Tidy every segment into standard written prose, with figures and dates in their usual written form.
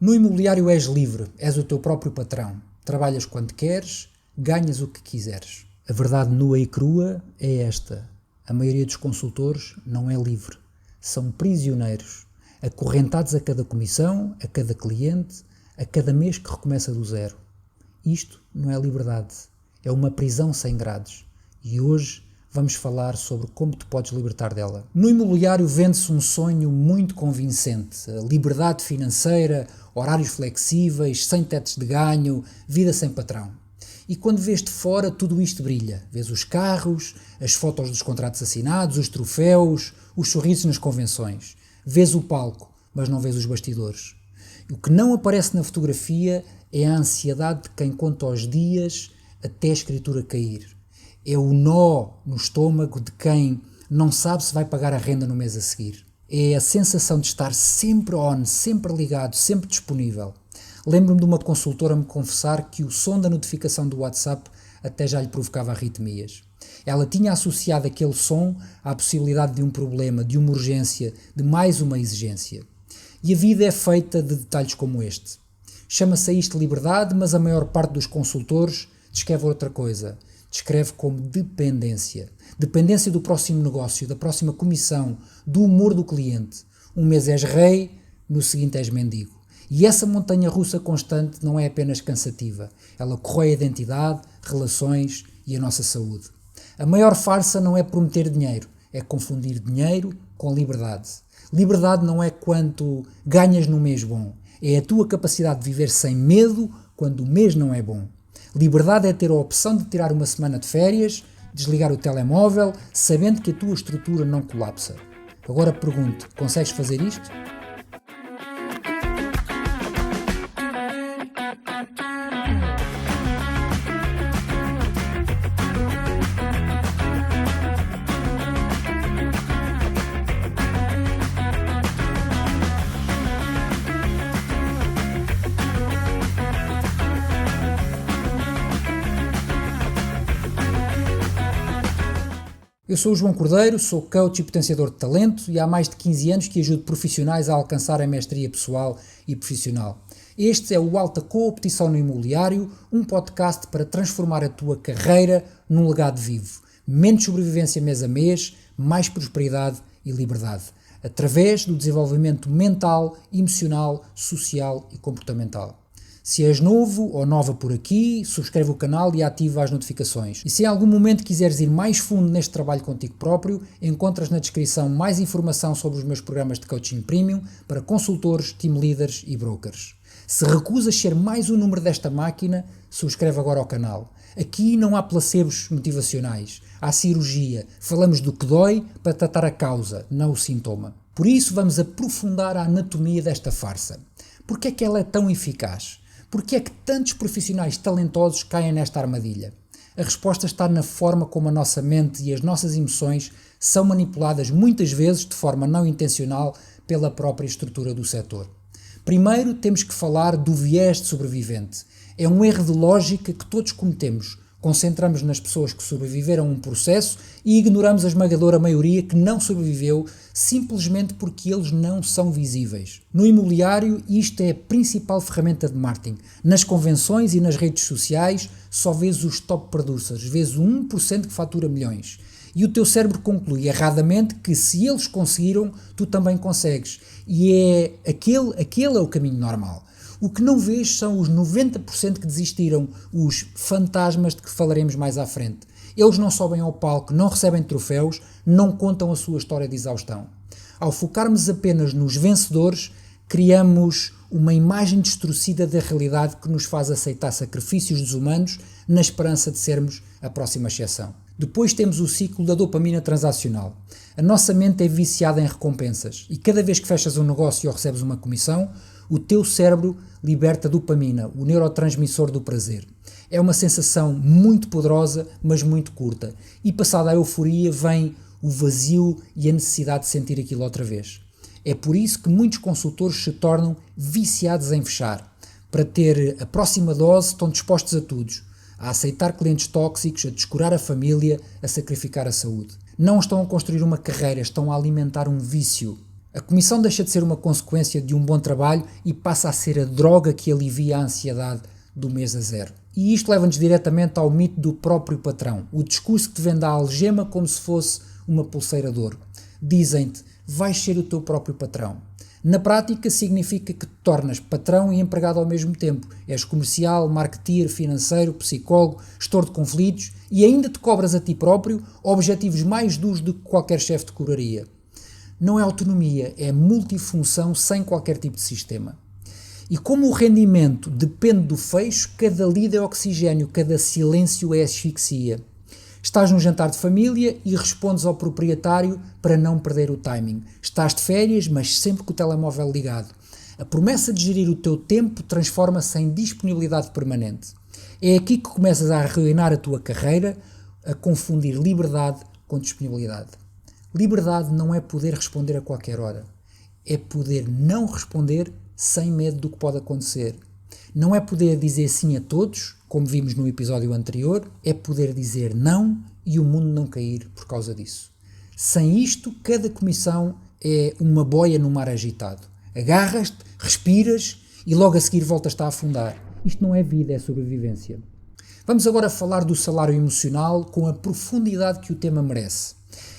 No imobiliário és livre, és o teu próprio patrão. Trabalhas quando queres, ganhas o que quiseres. A verdade nua e crua é esta. A maioria dos consultores não é livre. São prisioneiros, acorrentados a cada comissão, a cada cliente, a cada mês que recomeça do zero. Isto não é liberdade. É uma prisão sem grades. E hoje vamos falar sobre como te podes libertar dela. No imobiliário vende-se um sonho muito convincente. A liberdade financeira, horários flexíveis, sem tetos de ganho, vida sem patrão. E quando vês de fora, tudo isto brilha. Vês os carros, as fotos dos contratos assinados, os troféus, os sorrisos nas convenções. Vês o palco, mas não vês os bastidores. O que não aparece na fotografia é a ansiedade de quem conta os dias até a escritura cair. É o nó no estômago de quem não sabe se vai pagar a renda no mês a seguir. É a sensação de estar sempre on, sempre ligado, sempre disponível. Lembro-me de uma consultora me confessar que o som da notificação do WhatsApp até já lhe provocava arritmias. Ela tinha associado aquele som à possibilidade de um problema, de uma urgência, de mais uma exigência. E a vida é feita de detalhes como este. Chama-se a isto liberdade, mas a maior parte dos consultores descreve outra coisa. Descreve como dependência. Dependência do próximo negócio, da próxima comissão, do humor do cliente. Um mês és rei, no seguinte és mendigo. E essa montanha-russa constante não é apenas cansativa. Ela corrói a identidade, relações e a nossa saúde. A maior farsa não é prometer dinheiro, é confundir dinheiro com liberdade. Liberdade não é quanto ganhas no mês bom, é a tua capacidade de viver sem medo quando o mês não é bom. Liberdade é ter a opção de tirar uma semana de férias, desligar o telemóvel, sabendo que a tua estrutura não colapsa. Agora pergunto, consegues fazer isto? Eu sou o João Cordeiro, sou coach e potenciador de talento e há mais de 15 anos que ajudo profissionais a alcançar a mestria pessoal e profissional. Este é o Alta Competição no Imobiliário, um podcast para transformar a tua carreira num legado vivo. Menos sobrevivência mês a mês, mais prosperidade e liberdade. Através do desenvolvimento mental, emocional, social e comportamental. Se és novo ou nova por aqui, subscreve o canal e ativa as notificações. E se em algum momento quiseres ir mais fundo neste trabalho contigo próprio, encontras na descrição mais informação sobre os meus programas de coaching premium para consultores, team leaders e brokers. Se recusas ser mais um número desta máquina, subscreve agora ao canal. Aqui não há placebos motivacionais, há cirurgia. Falamos do que dói para tratar a causa, não o sintoma. Por isso vamos aprofundar a anatomia desta farsa. Porquê é que ela é tão eficaz? Porquê é que tantos profissionais talentosos caem nesta armadilha? A resposta está na forma como a nossa mente e as nossas emoções são manipuladas muitas vezes de forma não intencional pela própria estrutura do setor. Primeiro temos que falar do viés de sobrevivente. É um erro de lógica que todos cometemos. Concentramos nas pessoas que sobreviveram a um processo e ignoramos a esmagadora maioria que não sobreviveu simplesmente porque eles não são visíveis. No imobiliário, isto é a principal ferramenta de marketing. Nas convenções e nas redes sociais, só vês os top producers, vês o 1% que fatura milhões. E o teu cérebro conclui erradamente que se eles conseguiram, tu também consegues. E aquele é o caminho normal. O que não vês são os 90% que desistiram, os fantasmas de que falaremos mais à frente. Eles não sobem ao palco, não recebem troféus, não contam a sua história de exaustão. Ao focarmos apenas nos vencedores, criamos uma imagem distorcida da realidade que nos faz aceitar sacrifícios desumanos na esperança de sermos a próxima exceção. Depois temos o ciclo da dopamina transacional. A nossa mente é viciada em recompensas e cada vez que fechas um negócio ou recebes uma comissão, o teu cérebro liberta dopamina, o neurotransmissor do prazer. É uma sensação muito poderosa, mas muito curta. E passada a euforia vem o vazio e a necessidade de sentir aquilo outra vez. É por isso que muitos consultores se tornam viciados em fechar. Para ter a próxima dose estão dispostos a tudo. A aceitar clientes tóxicos, a descurar a família, a sacrificar a saúde. Não estão a construir uma carreira, estão a alimentar um vício. A comissão deixa de ser uma consequência de um bom trabalho e passa a ser a droga que alivia a ansiedade do mês a zero. E isto leva-nos diretamente ao mito do próprio patrão, o discurso que te vende a algema como se fosse uma pulseira de ouro. Dizem-te, vais ser o teu próprio patrão. Na prática significa que te tornas patrão e empregado ao mesmo tempo. És comercial, marketeer, financeiro, psicólogo, gestor de conflitos e ainda te cobras a ti próprio objetivos mais duros do que qualquer chefe te cobraria. Não é autonomia, é multifunção sem qualquer tipo de sistema. E como o rendimento depende do fecho, cada lida é oxigênio, cada silêncio é asfixia. Estás num jantar de família e respondes ao proprietário para não perder o timing. Estás de férias, mas sempre com o telemóvel ligado. A promessa de gerir o teu tempo transforma-se em disponibilidade permanente. É aqui que começas a arruinar a tua carreira, a confundir liberdade com disponibilidade. Liberdade não é poder responder a qualquer hora. É poder não responder sem medo do que pode acontecer. Não é poder dizer sim a todos, como vimos no episódio anterior, é poder dizer não e o mundo não cair por causa disso. Sem isto, cada comissão é uma boia no mar agitado. Agarras-te, respiras e logo a seguir voltas-te a afundar. Isto não é vida, é sobrevivência. Vamos agora falar do salário emocional com a profundidade que o tema merece.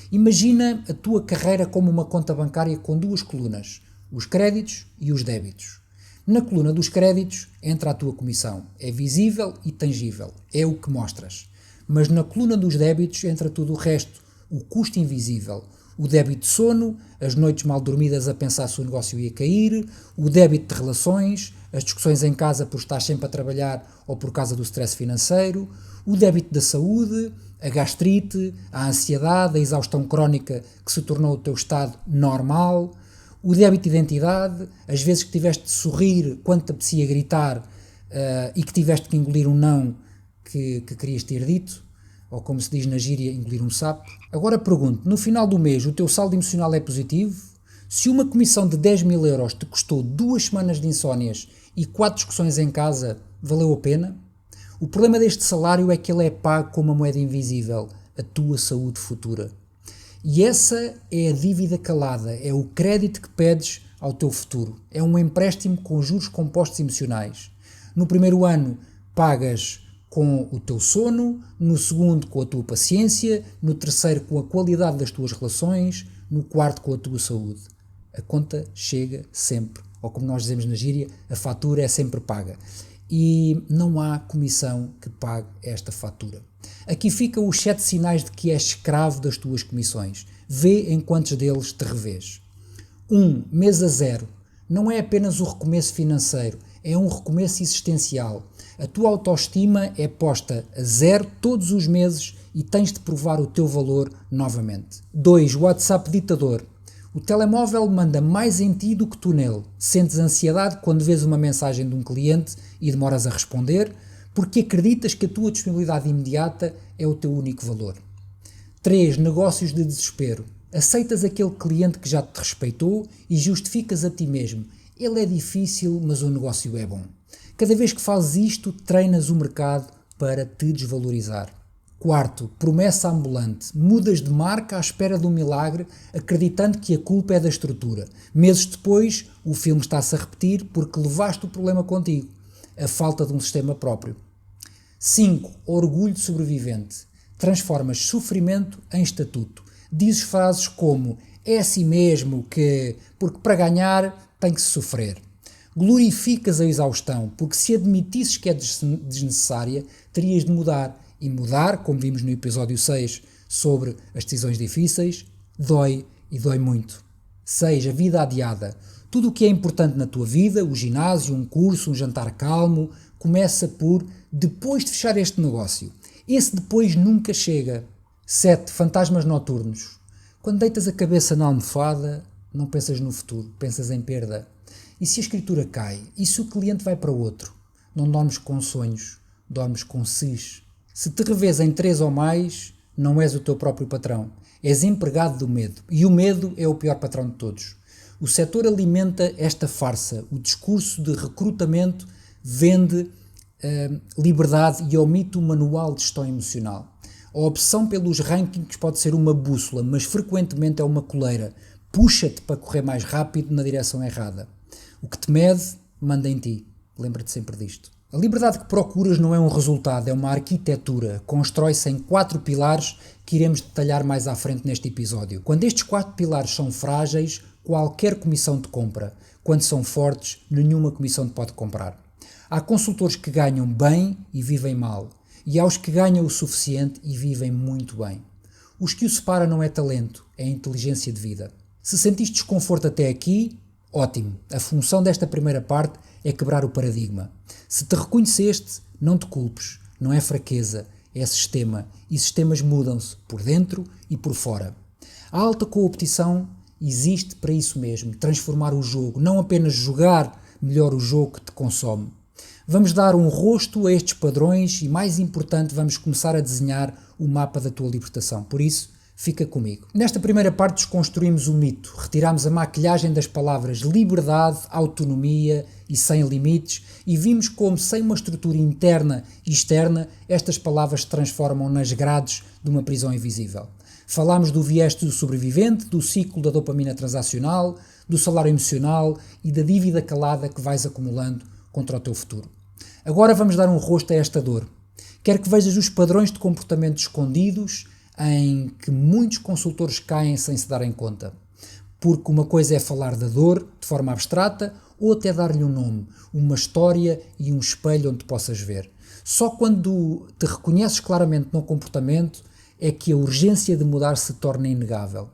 Imagina a tua carreira como uma conta bancária com duas colunas, os créditos e os débitos. Na coluna dos créditos entra a tua comissão. É visível e tangível. É o que mostras. Mas na coluna dos débitos entra tudo o resto. O custo invisível. O débito de sono, as noites mal dormidas a pensar se o negócio ia cair, o débito de relações, as discussões em casa por estar sempre a trabalhar ou por causa do stress financeiro, o débito da saúde, a gastrite, a ansiedade, a exaustão crónica que se tornou o teu estado normal, o débito de identidade, as vezes que tiveste de sorrir quando te apetecia gritar e que tiveste que engolir um não que querias ter dito, ou como se diz na gíria, engolir um sapo. Agora pergunto, no final do mês o teu saldo emocional é positivo? Se uma comissão de 10.000 euros te custou 2 semanas de insónias e 4 discussões em casa, valeu a pena? O problema deste salário é que ele é pago com uma moeda invisível, a tua saúde futura. E essa é a dívida calada, é o crédito que pedes ao teu futuro. É um empréstimo com juros compostos emocionais. No primeiro ano pagas com o teu sono, no segundo com a tua paciência, no terceiro com a qualidade das tuas relações, no quarto com a tua saúde. A conta chega sempre, ou como nós dizemos na gíria, a fatura é sempre paga. E não há comissão que pague esta fatura. Aqui ficam os 7 sinais de que és escravo das tuas comissões. Vê em quantos deles te revês. 1. Mês a zero. Não é apenas o recomeço financeiro, é um recomeço existencial. A tua autoestima é posta a zero todos os meses e tens de provar o teu valor novamente. 2. WhatsApp ditador. O telemóvel manda mais em ti do que tu nele. Sentes ansiedade quando vês uma mensagem de um cliente e demoras a responder, porque acreditas que a tua disponibilidade imediata é o teu único valor. 3. Negócios de desespero. Aceitas aquele cliente que já te respeitou e justificas a ti mesmo. Ele é difícil, mas o negócio é bom. Cada vez que fazes isto, treinas o mercado para te desvalorizar. 4. Promessa ambulante. Mudas de marca à espera de um milagre, acreditando que a culpa é da estrutura. Meses depois, o filme está-se a repetir porque levaste o problema contigo. A falta de um sistema próprio. 5. Orgulho de sobrevivente. Transformas sofrimento em estatuto. Dizes frases como é assim mesmo que, porque para ganhar tem que se sofrer. Glorificas a exaustão, porque se admitisses que é desnecessária, terias de mudar. E mudar, como vimos no episódio 6 sobre as decisões difíceis, dói e dói muito. 6. A vida adiada. Tudo o que é importante na tua vida, o ginásio, um curso, um jantar calmo, começa por depois de fechar este negócio. Esse depois nunca chega. 7. Fantasmas noturnos. Quando deitas a cabeça na almofada, não pensas no futuro, pensas em perda. E se a escritura cai? E se o cliente vai para outro? Não dormes com sonhos, dormes com sis. Se te revês em 3 ou mais, não és o teu próprio patrão. És empregado do medo. E o medo é o pior patrão de todos. O setor alimenta esta farsa. O discurso de recrutamento vende liberdade e omite o manual de gestão emocional. A opção pelos rankings pode ser uma bússola, mas frequentemente é uma coleira. puxa-te para correr mais rápido na direção errada. O que te mede, manda em ti. Lembra-te sempre disto. A liberdade que procuras não é um resultado, é uma arquitetura. Constrói-se em 4 pilares que iremos detalhar mais à frente neste episódio. Quando estes 4 pilares são frágeis, qualquer comissão te compra. Quando são fortes, nenhuma comissão te pode comprar. Há consultores que ganham bem e vivem mal. E há os que ganham o suficiente e vivem muito bem. Os que o separa não é talento, é inteligência de vida. Se sentiste desconforto até aqui, ótimo. A função desta primeira parte é quebrar o paradigma. Se te reconheceste, não te culpes. Não é fraqueza, é sistema. E sistemas mudam-se por dentro e por fora. A alta competição existe para isso mesmo, transformar o jogo, não apenas jogar melhor o jogo que te consome. Vamos dar um rosto a estes padrões e, mais importante, vamos começar a desenhar o mapa da tua libertação. Por isso, fica comigo. Nesta primeira parte desconstruímos o mito, retiramos a maquilhagem das palavras liberdade, autonomia e sem limites e vimos como, sem uma estrutura interna e externa, estas palavras se transformam nas grades de uma prisão invisível. Falámos do viés do sobrevivente, do ciclo da dopamina transacional, do salário emocional e da dívida calada que vais acumulando contra o teu futuro. Agora vamos dar um rosto a esta dor. Quero que vejas os padrões de comportamento escondidos em que muitos consultores caem sem se darem conta. Porque uma coisa é falar da dor de forma abstrata, outra é dar-lhe um nome, uma história e um espelho onde possas ver. Só quando te reconheces claramente no comportamento é que a urgência de mudar se torna inegável.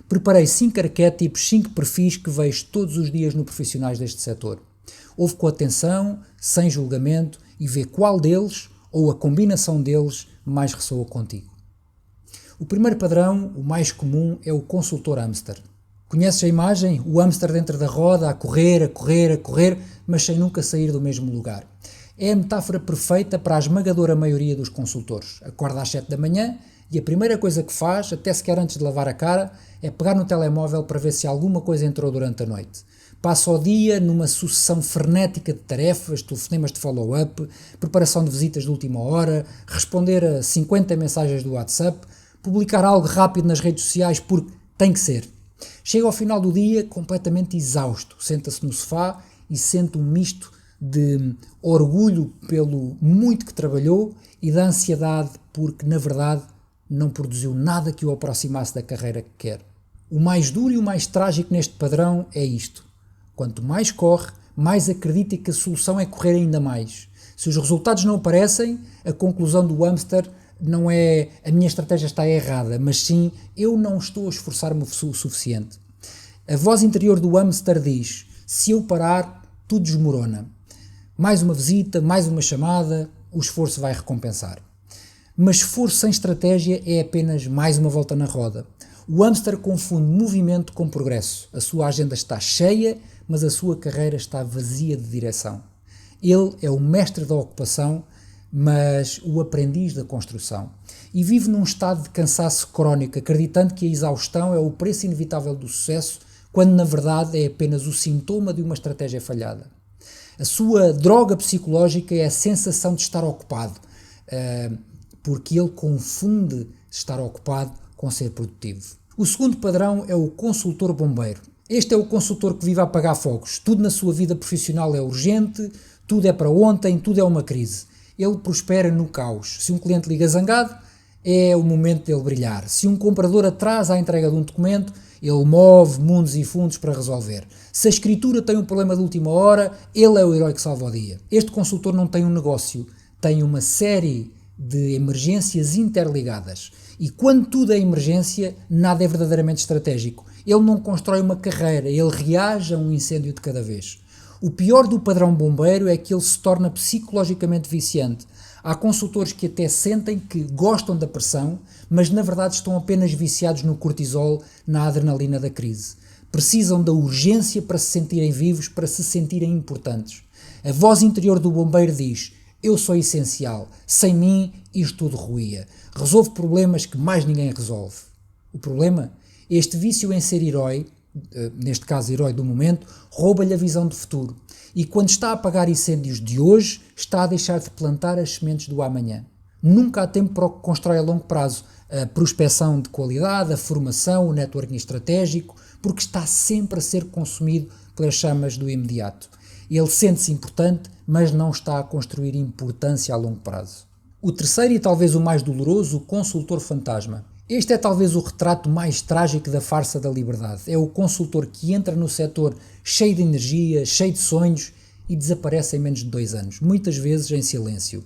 Preparei 5 arquétipos, 5 perfis que vejo todos os dias no profissionais deste setor. Ouve com atenção, sem julgamento e vê qual deles ou a combinação deles mais ressoa contigo. O primeiro padrão, o mais comum, é o consultor hamster. Conheces a imagem? O hamster dentro da roda, a correr, mas sem nunca sair do mesmo lugar. É a metáfora perfeita para a esmagadora maioria dos consultores. Acorda às 7 da manhã e a primeira coisa que faz, até sequer antes de lavar a cara, é pegar no telemóvel para ver se alguma coisa entrou durante a noite. Passa o dia numa sucessão frenética de tarefas, telefonemas de follow-up, preparação de visitas de última hora, responder a 50 mensagens do WhatsApp, publicar algo rápido nas redes sociais porque tem que ser. Chega ao final do dia completamente exausto, senta-se no sofá e sente um misto de orgulho pelo muito que trabalhou e da ansiedade porque, na verdade, não produziu nada que o aproximasse da carreira que quer. O mais duro e o mais trágico neste padrão é isto. Quanto mais corre, mais acredita que a solução é correr ainda mais. Se os resultados não aparecem, a conclusão do hamster não é a minha estratégia está errada, mas sim eu não estou a esforçar-me o suficiente. A voz interior do hamster diz: se eu parar, tudo desmorona. Mais uma visita, mais uma chamada, o esforço vai recompensar. Mas esforço sem estratégia é apenas mais uma volta na roda. O hamster confunde movimento com progresso. A sua agenda está cheia, mas a sua carreira está vazia de direção. Ele é o mestre da ocupação, mas o aprendiz da construção. E vive num estado de cansaço crónico, acreditando que a exaustão é o preço inevitável do sucesso, quando na verdade é apenas o sintoma de uma estratégia falhada. A sua droga psicológica é a sensação de estar ocupado, porque ele confunde estar ocupado com ser produtivo. O segundo padrão é o consultor bombeiro. Este é o consultor que vive a apagar fogos. Tudo na sua vida profissional é urgente, tudo é para ontem, tudo é uma crise. Ele prospera no caos. Se um cliente liga zangado, é o momento dele brilhar. Se um comprador atrasa a entrega de um documento, ele move mundos e fundos para resolver. Se a escritura tem um problema de última hora, ele é o herói que salva o dia. Este consultor não tem um negócio, tem uma série de emergências interligadas. E quando tudo é emergência, nada é verdadeiramente estratégico. Ele não constrói uma carreira, ele reage a um incêndio de cada vez. O pior do padrão bombeiro é que ele se torna psicologicamente viciante. Há consultores que até sentem que gostam da pressão, mas na verdade estão apenas viciados no cortisol, na adrenalina da crise. Precisam da urgência para se sentirem vivos, para se sentirem importantes. A voz interior do bombeiro diz: eu sou essencial, sem mim isto tudo ruía. Resolvo problemas que mais ninguém resolve. O problema? Este vício em ser herói, neste caso herói do momento, rouba-lhe a visão do futuro. E quando está a apagar incêndios de hoje, está a deixar de plantar as sementes do amanhã. Nunca há tempo para o que constrói a longo prazo. A prospecção de qualidade, a formação, o networking estratégico, porque está sempre a ser consumido pelas chamas do imediato. Ele sente-se importante, mas não está a construir importância a longo prazo. O terceiro e talvez o mais doloroso, o consultor fantasma. Este é talvez o retrato mais trágico da farsa da liberdade. É o consultor que entra no setor cheio de energia, cheio de sonhos e desaparece em menos de 2 anos, muitas vezes em silêncio.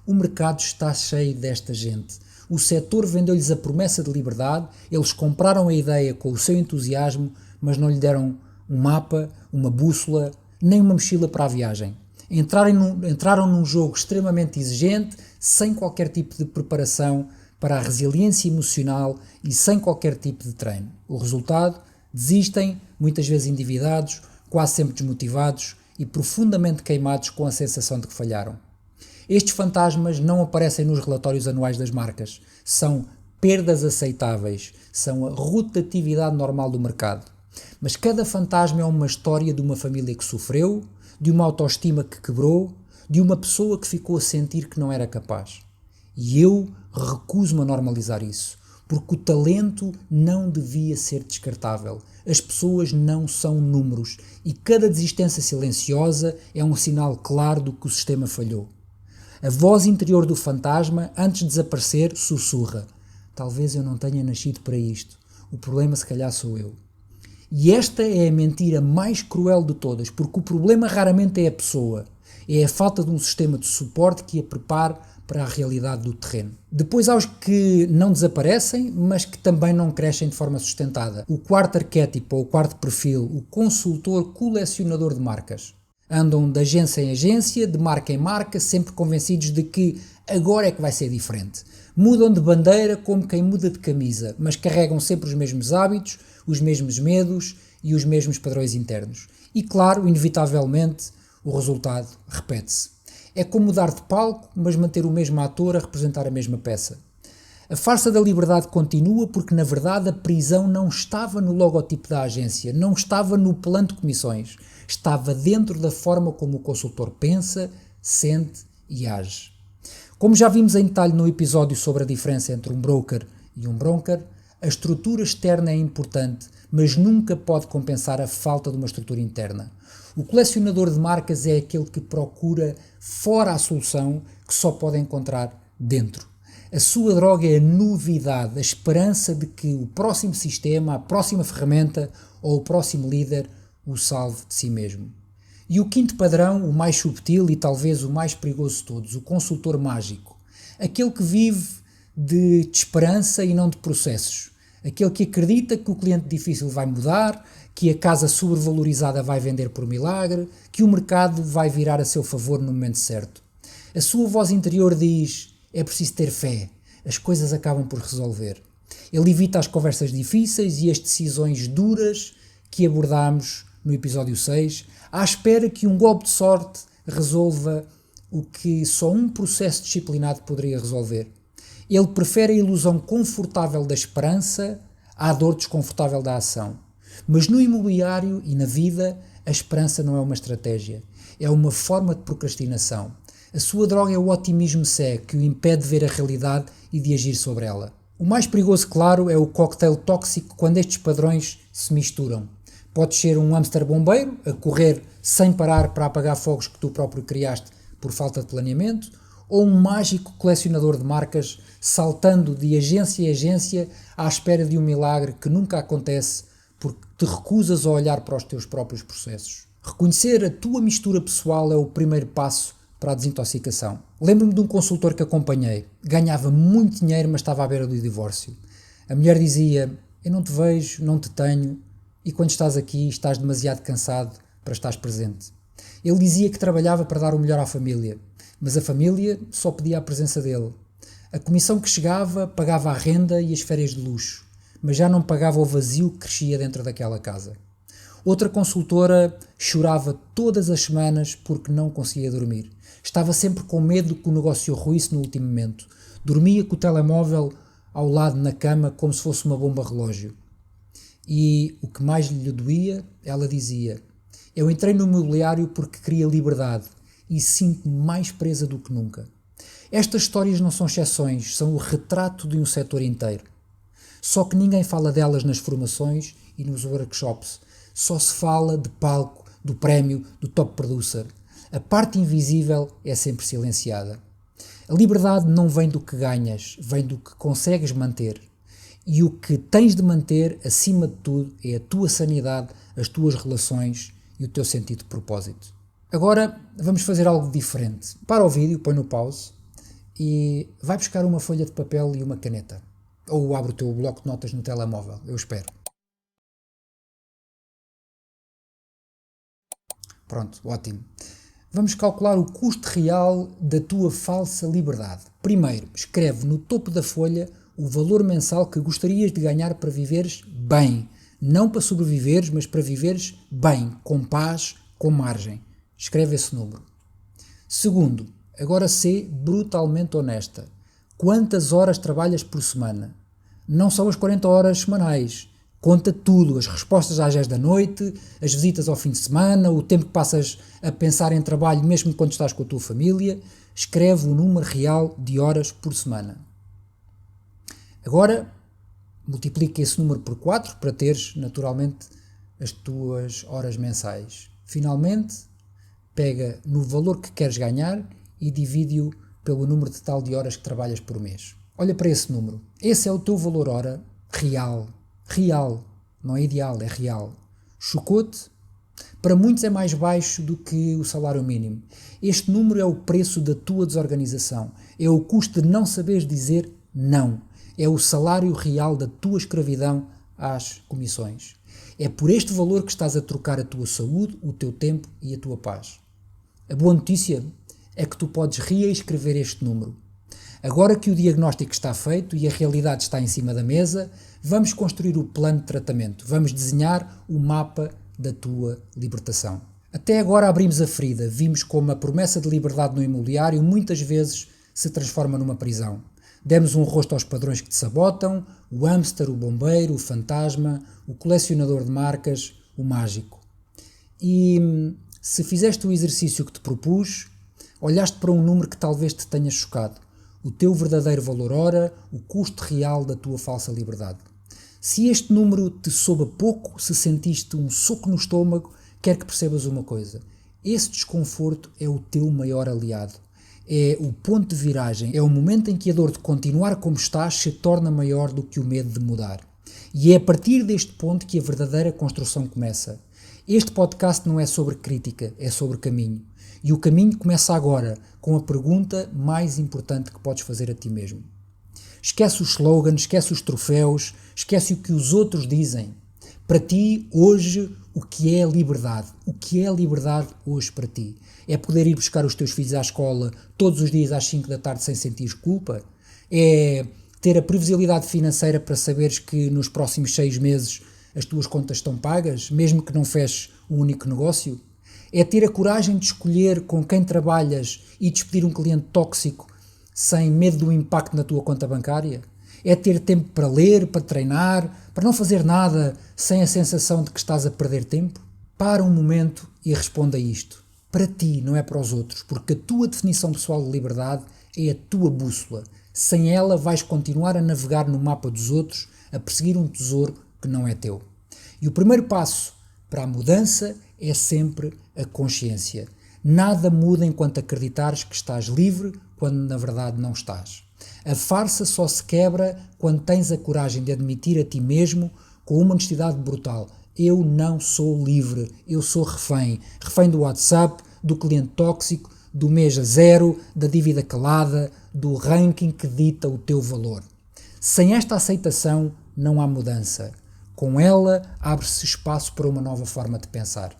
O mercado está cheio desta gente. O setor vendeu-lhes a promessa de liberdade, eles compraram a ideia com o seu entusiasmo, mas não lhe deram um mapa, uma bússola, nem uma mochila para a viagem. Entraram num jogo extremamente exigente, sem qualquer tipo de preparação para a resiliência emocional e sem qualquer tipo de treino. O resultado? Desistem, muitas vezes endividados, quase sempre desmotivados e profundamente queimados com a sensação de que falharam. Estes fantasmas não aparecem nos relatórios anuais das marcas. São perdas aceitáveis, são a rotatividade normal do mercado. Mas cada fantasma é uma história de uma família que sofreu, de uma autoestima que quebrou, de uma pessoa que ficou a sentir que não era capaz. E eu recuso-me a normalizar isso, porque o talento não devia ser descartável. As pessoas não são números e cada desistência silenciosa é um sinal claro do que o sistema falhou. A voz interior do fantasma, antes de desaparecer, sussurra: talvez eu não tenha nascido para isto, o problema se calhar sou eu. E esta é a mentira mais cruel de todas, porque o problema raramente é a pessoa, é a falta de um sistema de suporte que a prepare para a realidade do terreno. Depois há os que não desaparecem, mas que também não crescem de forma sustentada. O quarto arquétipo, ou o quarto perfil, o consultor colecionador de marcas. Andam de agência em agência, de marca em marca, sempre convencidos de que agora é que vai ser diferente. Mudam de bandeira como quem muda de camisa, mas carregam sempre os mesmos hábitos, os mesmos medos e os mesmos padrões internos. E claro, inevitavelmente, o resultado repete-se. É como mudar de palco, mas manter o mesmo ator a representar a mesma peça. A farsa da liberdade continua porque, na verdade, a prisão não estava no logotipo da agência, não estava no plano de comissões, estava dentro da forma como o consultor pensa, sente e age. Como já vimos em detalhe no episódio sobre a diferença entre um broker e um bronker, a estrutura externa é importante, mas nunca pode compensar a falta de uma estrutura interna. O colecionador de marcas é aquele que procura fora a solução que só pode encontrar dentro. A sua droga é a novidade, a esperança de que o próximo sistema, a próxima ferramenta ou o próximo líder o salve de si mesmo. E o quinto padrão, o mais subtil e talvez o mais perigoso de todos, o consultor mágico. Aquele que vive de esperança e não de processos. Aquele que acredita que o cliente difícil vai mudar, que a casa sobrevalorizada vai vender por milagre, que o mercado vai virar a seu favor no momento certo. A sua voz interior diz: é preciso ter fé, as coisas acabam por resolver. Ele evita as conversas difíceis e as decisões duras que abordámos no episódio 6, à espera que um golpe de sorte resolva o que só um processo disciplinado poderia resolver. Ele prefere a ilusão confortável da esperança à dor desconfortável da ação. Mas no imobiliário e na vida, a esperança não é uma estratégia, é uma forma de procrastinação. A sua droga é o otimismo cego que o impede de ver a realidade e de agir sobre ela. O mais perigoso, claro, é o cocktail tóxico quando estes padrões se misturam. Podes ser um hamster bombeiro, a correr sem parar para apagar fogos que tu próprio criaste por falta de planeamento, ou um mágico colecionador de marcas saltando de agência em agência à espera de um milagre que nunca acontece porque te recusas a olhar para os teus próprios processos. Reconhecer a tua mistura pessoal é o primeiro passo para a desintoxicação. Lembro-me de um consultor que acompanhei. Ganhava muito dinheiro, mas estava à beira do divórcio. A mulher dizia: eu não te vejo, não te tenho, e quando estás aqui estás demasiado cansado para estares presente. Ele dizia que trabalhava para dar o melhor à família, mas a família só pedia a presença dele. A comissão que chegava pagava a renda e as férias de luxo, mas já não pagava o vazio que crescia dentro daquela casa. Outra consultora chorava todas as semanas porque não conseguia dormir. Estava sempre com medo que o negócio ruísse no último momento. Dormia com o telemóvel ao lado na cama como se fosse uma bomba relógio. E o que mais lhe doía, ela dizia: eu entrei no imobiliário porque queria liberdade e sinto-me mais presa do que nunca. Estas histórias não são exceções, são o retrato de um setor inteiro. Só que ninguém fala delas nas formações e nos workshops. Só se fala de palco, do prémio, do top producer. A parte invisível é sempre silenciada. A liberdade não vem do que ganhas, vem do que consegues manter. E o que tens de manter, acima de tudo, é a tua sanidade, as tuas relações e o teu sentido de propósito. Agora vamos fazer algo diferente. Para o vídeo, põe no pause e vai buscar uma folha de papel e uma caneta. Ou abre o teu bloco de notas no telemóvel, eu espero. Pronto, ótimo. Vamos calcular o custo real da tua falsa liberdade. Primeiro, escreve no topo da folha o valor mensal que gostarias de ganhar para viveres bem. Não para sobreviveres, mas para viveres bem, com paz, com margem. Escreve esse número. Segundo, agora sê brutalmente honesta. Quantas horas trabalhas por semana? Não são as 40 horas semanais. Conta tudo, as respostas às 10 da noite, as visitas ao fim de semana, o tempo que passas a pensar em trabalho mesmo quando estás com a tua família. Escreve o número real de horas por semana. Agora, multiplica esse número por 4 para teres, naturalmente, as tuas horas mensais. Finalmente, pega no valor que queres ganhar e divide-o pelo número total de horas que trabalhas por mês. Olha para esse número. Esse é o teu valor hora real. Real. Não é ideal, é real. Chocou-te? Para muitos é mais baixo do que o salário mínimo. Este número é o preço da tua desorganização. É o custo de não saberes dizer não. É o salário real da tua escravidão às comissões. É por este valor que estás a trocar a tua saúde, o teu tempo e a tua paz. A boa notícia é que tu podes reescrever este número. Agora que o diagnóstico está feito e a realidade está em cima da mesa, vamos construir o plano de tratamento. Vamos desenhar o mapa da tua libertação. Até agora abrimos a ferida, vimos como a promessa de liberdade no imobiliário muitas vezes se transforma numa prisão. Demos um rosto aos padrões que te sabotam, o hamster, o bombeiro, o fantasma, o colecionador de marcas, o mágico. E se fizeste o exercício que te propus, olhaste para um número que talvez te tenha chocado. O teu verdadeiro valor hora, o custo real da tua falsa liberdade. Se este número te soube pouco, se sentiste um soco no estômago, quero que percebas uma coisa. Esse desconforto é o teu maior aliado. É o ponto de viragem, é o momento em que a dor de continuar como estás se torna maior do que o medo de mudar. E é a partir deste ponto que a verdadeira construção começa. Este podcast não é sobre crítica, é sobre caminho. E o caminho começa agora, com a pergunta mais importante que podes fazer a ti mesmo. Esquece os slogans, esquece os troféus, esquece o que os outros dizem. Para ti, hoje, o que é liberdade? O que é liberdade hoje para ti? É poder ir buscar os teus filhos à escola todos os dias às 5 da tarde sem sentir culpa? É ter a previsibilidade financeira para saberes que nos próximos 6 meses as tuas contas estão pagas, mesmo que não feches um único negócio? É ter a coragem de escolher com quem trabalhas e despedir um cliente tóxico sem medo do impacto na tua conta bancária? É ter tempo para ler, para treinar, para não fazer nada sem a sensação de que estás a perder tempo? Para um momento e responda a isto. Para ti, não é para os outros, porque a tua definição pessoal de liberdade é a tua bússola. Sem ela vais continuar a navegar no mapa dos outros, a perseguir um tesouro que não é teu. E o primeiro passo para a mudança é sempre a consciência. Nada muda enquanto acreditares que estás livre quando na verdade não estás. A farsa só se quebra quando tens a coragem de admitir a ti mesmo com uma honestidade brutal. Eu não sou livre, eu sou refém. Refém do WhatsApp, do cliente tóxico, do mês a zero, da dívida calada, do ranking que dita o teu valor. Sem esta aceitação não há mudança. Com ela abre-se espaço para uma nova forma de pensar.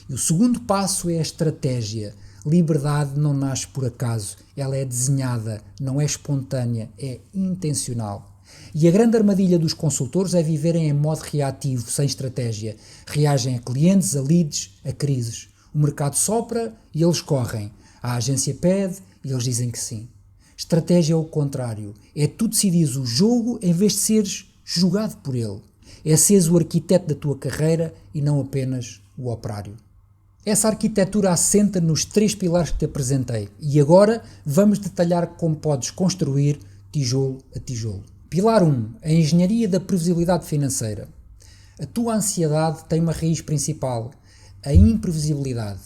E o segundo passo é a estratégia. Liberdade não nasce por acaso, ela é desenhada, não é espontânea, é intencional. E a grande armadilha dos consultores é viverem em modo reativo, sem estratégia. Reagem a clientes, a leads, a crises. O mercado sopra e eles correm. A agência pede e eles dizem que sim. Estratégia é o contrário. É tu decidires o jogo em vez de seres jogado por ele. É seres o arquiteto da tua carreira e não apenas o operário. Essa arquitetura assenta nos 3 pilares que te apresentei e agora vamos detalhar como podes construir tijolo a tijolo. Pilar 1. A engenharia da previsibilidade financeira. A tua ansiedade tem uma raiz principal, a imprevisibilidade.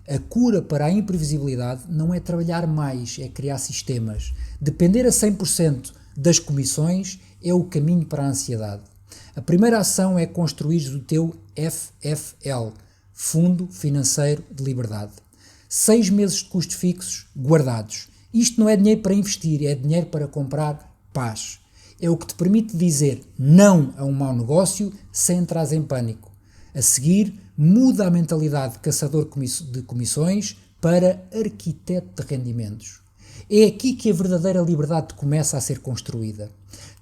A cura para a imprevisibilidade não é trabalhar mais, é criar sistemas. Depender a 100% das comissões é o caminho para a ansiedade. A primeira ação é construir o teu FFL, Fundo Financeiro de Liberdade. 6 meses de custos fixos guardados. Isto não é dinheiro para investir, é dinheiro para comprar paz. É o que te permite dizer não a um mau negócio sem entrar em pânico. A seguir, muda a mentalidade de caçador de comissões para arquiteto de rendimentos. É aqui que a verdadeira liberdade começa a ser construída.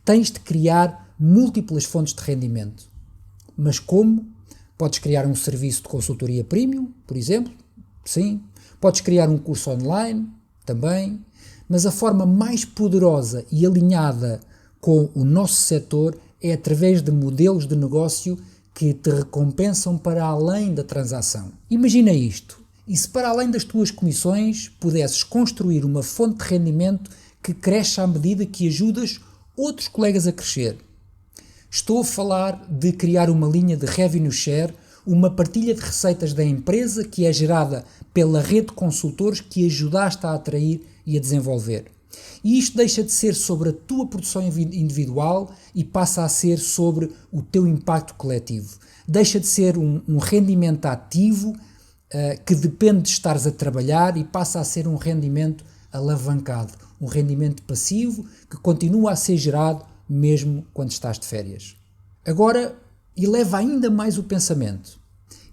Tens de criar múltiplas fontes de rendimento. Mas como? Podes criar um serviço de consultoria premium, por exemplo? Sim. Podes criar um curso online? Também. Mas a forma mais poderosa e alinhada com o nosso setor é através de modelos de negócio que te recompensam para além da transação. Imagina isto, e se para além das tuas comissões pudesses construir uma fonte de rendimento que cresce à medida que ajudas outros colegas a crescer. Estou a falar de criar uma linha de revenue share, uma partilha de receitas da empresa que é gerada pela rede de consultores que ajudaste a atrair e a desenvolver. E isto deixa de ser sobre a tua produção individual e passa a ser sobre o teu impacto coletivo. Deixa de ser um rendimento ativo que depende de estares a trabalhar e passa a ser um rendimento alavancado, um rendimento passivo que continua a ser gerado mesmo quando estás de férias. Agora, eleva ainda mais o pensamento.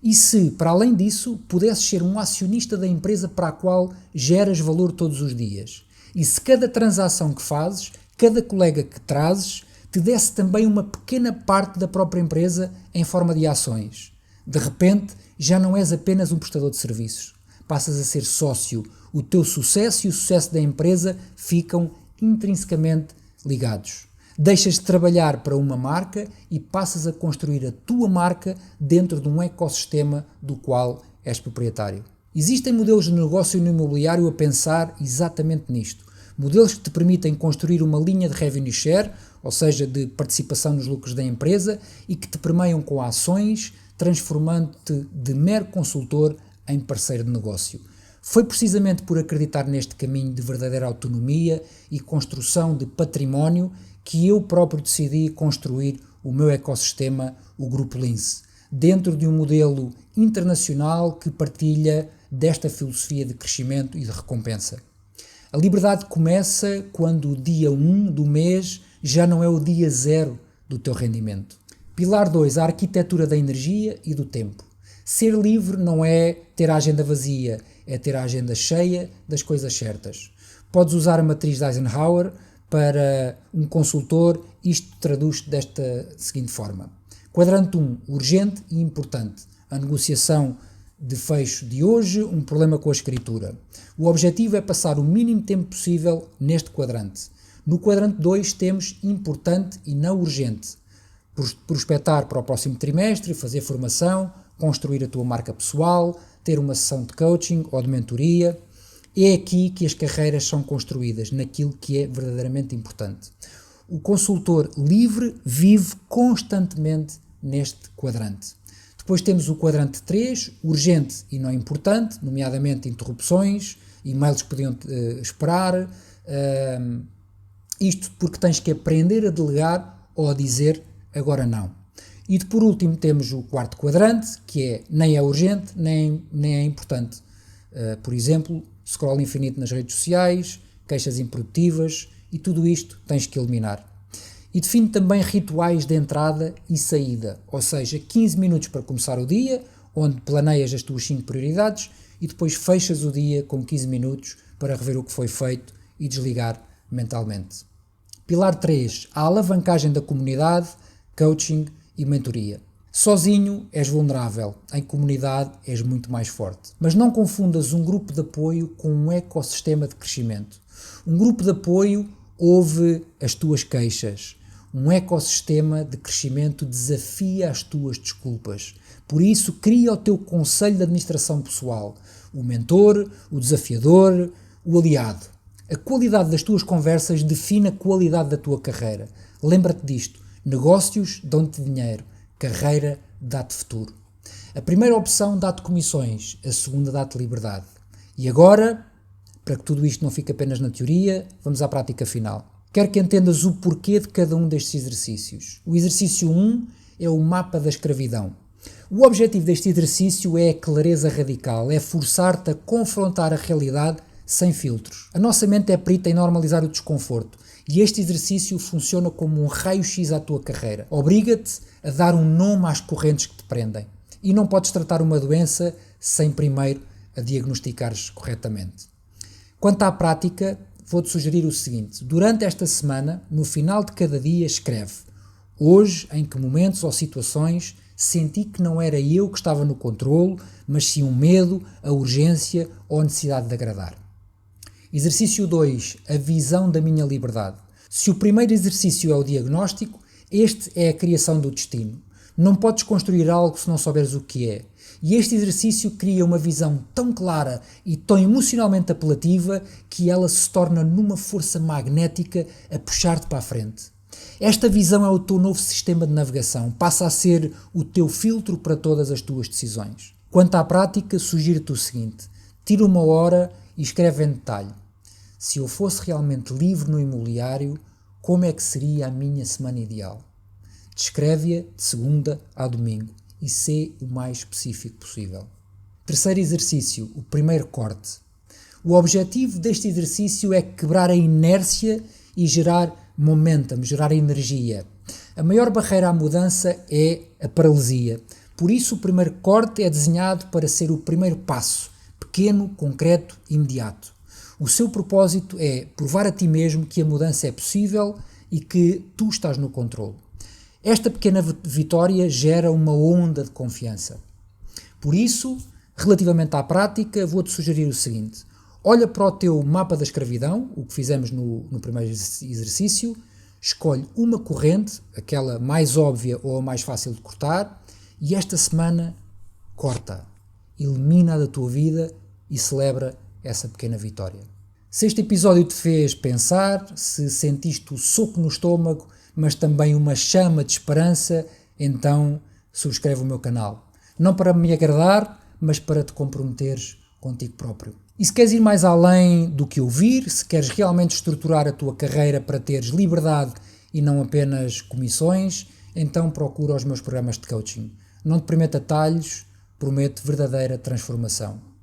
E se, para além disso, pudesses ser um acionista da empresa para a qual geras valor todos os dias? E se cada transação que fazes, cada colega que trazes, te desse também uma pequena parte da própria empresa em forma de ações? De repente, já não és apenas um prestador de serviços. Passas a ser sócio. O teu sucesso e o sucesso da empresa ficam intrinsecamente ligados. Deixas de trabalhar para uma marca e passas a construir a tua marca dentro de um ecossistema do qual és proprietário. Existem modelos de negócio no imobiliário a pensar exatamente nisto. Modelos que te permitem construir uma linha de revenue share, ou seja, de participação nos lucros da empresa, e que te permeiam com ações, transformando-te de mero consultor em parceiro de negócio. Foi precisamente por acreditar neste caminho de verdadeira autonomia e construção de património que eu próprio decidi construir o meu ecossistema, o Grupo Lince, dentro de um modelo internacional que partilha desta filosofia de crescimento e de recompensa. A liberdade começa quando o dia 1 do mês já não é o dia 0 do teu rendimento. Pilar 2, a arquitetura da energia e do tempo. Ser livre não é ter a agenda vazia, é ter a agenda cheia das coisas certas. Podes usar a matriz de Eisenhower para um consultor, isto traduz-se desta seguinte forma. Quadrante 1, urgente e importante. A negociação de fecho de hoje, um problema com a escritura. O objetivo é passar o mínimo tempo possível neste quadrante. No quadrante 2 temos importante e não urgente. Prospectar para o próximo trimestre, fazer formação, construir a tua marca pessoal, ter uma sessão de coaching ou de mentoria. É aqui que as carreiras são construídas, naquilo que é verdadeiramente importante. O consultor livre vive constantemente neste quadrante. Depois temos o quadrante 3, urgente e não importante, nomeadamente interrupções, e-mails que podiam esperar. Isto porque tens que aprender a delegar ou a dizer agora não. E por último temos o quarto quadrante, que é nem é urgente, nem é importante. Por exemplo, scroll infinito nas redes sociais, queixas improdutivas, e tudo isto tens que eliminar. E define também rituais de entrada e saída, ou seja, 15 minutos para começar o dia, onde planeias as tuas 5 prioridades e depois fechas o dia com 15 minutos para rever o que foi feito e desligar mentalmente. Pilar 3, a alavancagem da comunidade, coaching e mentoria. Sozinho és vulnerável, em comunidade és muito mais forte. Mas não confundas um grupo de apoio com um ecossistema de crescimento. Um grupo de apoio ouve as tuas queixas. Um ecossistema de crescimento desafia as tuas desculpas. Por isso, cria o teu conselho de administração pessoal. O mentor, o desafiador, o aliado. A qualidade das tuas conversas define a qualidade da tua carreira. Lembra-te disto. Negócios dão-te dinheiro. Carreira dá-te futuro. A primeira opção dá-te comissões, a segunda dá-te liberdade. E agora, para que tudo isto não fique apenas na teoria, vamos à prática final. Quero que entendas o porquê de cada um destes exercícios. O exercício 1 é o mapa da escravidão. O objetivo deste exercício é a clareza radical, é forçar-te a confrontar a realidade sem filtros. A nossa mente é perita em normalizar o desconforto e este exercício funciona como um raio-x à tua carreira. Obriga-te a dar um nome às correntes que te prendem. E não podes tratar uma doença sem primeiro a diagnosticares corretamente. Quanto à prática, vou-te sugerir o seguinte. Durante esta semana, no final de cada dia, escreve: hoje, em que momentos ou situações senti que não era eu que estava no controlo, mas sim um medo, a urgência ou a necessidade de agradar. Exercício 2. A visão da minha liberdade. Se o primeiro exercício é o diagnóstico, este é a criação do destino. Não podes construir algo se não souberes o que é. E este exercício cria uma visão tão clara e tão emocionalmente apelativa que ela se torna numa força magnética a puxar-te para a frente. Esta visão é o teu novo sistema de navegação, passa a ser o teu filtro para todas as tuas decisões. Quanto à prática, sugiro-te o seguinte: tira uma hora e escreve em detalhe. Se eu fosse realmente livre no imobiliário, como é que seria a minha semana ideal? Descreve-a de segunda a domingo e sê o mais específico possível. Terceiro exercício, o primeiro corte. O objetivo deste exercício é quebrar a inércia e gerar momentum, gerar energia. A maior barreira à mudança é a paralisia. Por isso, o primeiro corte é desenhado para ser o primeiro passo, pequeno, concreto, imediato. O seu propósito é provar a ti mesmo que a mudança é possível e que tu estás no controle. Esta pequena vitória gera uma onda de confiança. Por isso, relativamente à prática, vou-te sugerir o seguinte: olha para o teu mapa da escravidão, o que fizemos no primeiro exercício, escolhe uma corrente, aquela mais óbvia ou a mais fácil de cortar, e esta semana corta, elimina-a da tua vida e celebra essa pequena vitória. Se este episódio te fez pensar, se sentiste o soco no estômago, mas também uma chama de esperança, então subscreve o meu canal. Não para me agradar, mas para te comprometeres contigo próprio. E se queres ir mais além do que ouvir, se queres realmente estruturar a tua carreira para teres liberdade e não apenas comissões, então procura os meus programas de coaching. Não te prometo atalhos, prometo verdadeira transformação.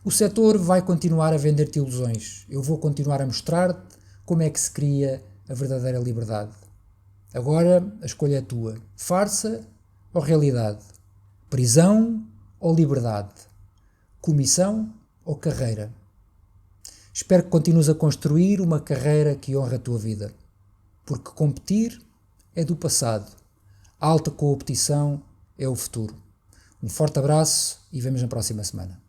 O setor vai continuar a vender-te ilusões. Eu vou continuar a mostrar-te como é que se cria a verdadeira liberdade. Agora a escolha é tua. Farsa ou realidade? Prisão ou liberdade? Comissão ou carreira? Espero que continues a construir uma carreira que honra a tua vida. Porque competir é do passado. A alta competição é o futuro. Um forte abraço e vemos na próxima semana.